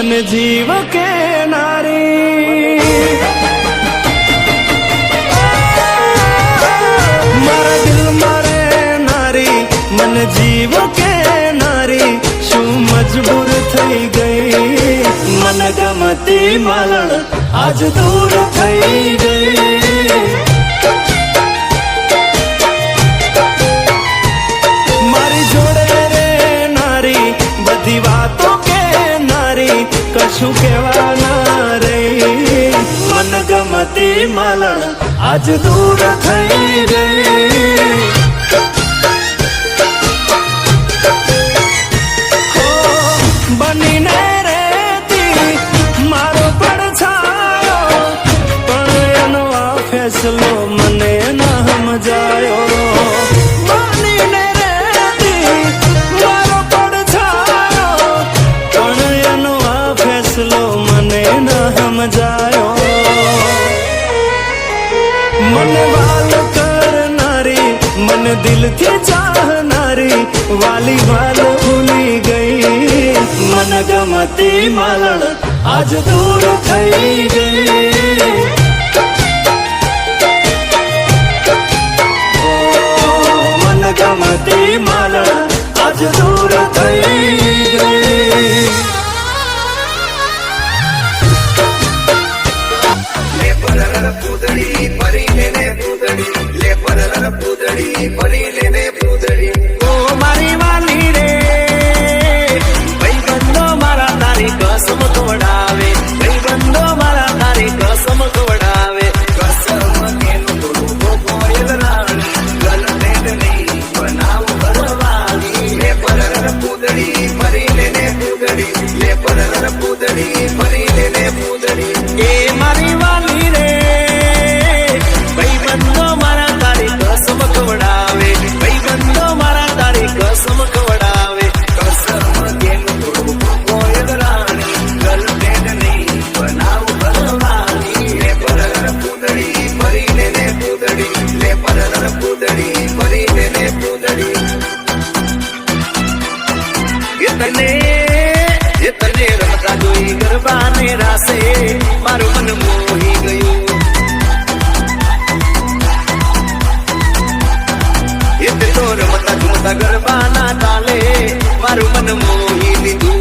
मन जीव के नारी मारा दिल मारे नारी मन जीव के नारी शू मजबूर थई गई मन गमती मालण आज दूर थई गई मारी जोड़े रे नारी बधी वातों के नारी कशु केवा ना रही मन गमती मालण आज दूर थई गई बनी ने रेती मारो पड़छायो पण एनो आ फैसलो मने ना समजायो बनी ने रेती मारो पड़छायो पण एनो आ फैसलो मने ना समजायो मन वाल करनारी मन दिल थी चाहनारी वाली वाल भूली गई मन गमती मालण आज दूर थई गई मन गमती मालण आज दूर थई गई पूदड़ी परी लेने पूदड़ी ले पर पूदड़ी परी लेने पूदड़ी ओ मारी वाली रे भाई बंदो मारा तारी कसम तोड़ावे भाई बंदो मारा तारी कसम तोड़ावे कसम केनु तोड़ू तो कोयल रानी गलते नहीं बनाव घरवाली ले पर पूदड़ी परी लेने पूदड़ी ले पर पूदड़ी परी लेने पूदड़ी ए मारी वाली रे भाई बंदो मारा तारी कसम तोड़ावे भाई बंदो मारा तारी कसम तोड़ावे कसम केनु तोड़ू तो कोयल रानी गलते नहीं बनाव घरवाली ले पर पूदड़ी परी लेने पूदड़ी ले पर पूदड़ी परी लेने पूदड़ी इतने रमता जोई गरबा ने रासे मारू मन मोही गयो इतने तो रमता झुमता गरबा ना ताले मारू मन मोही लीधु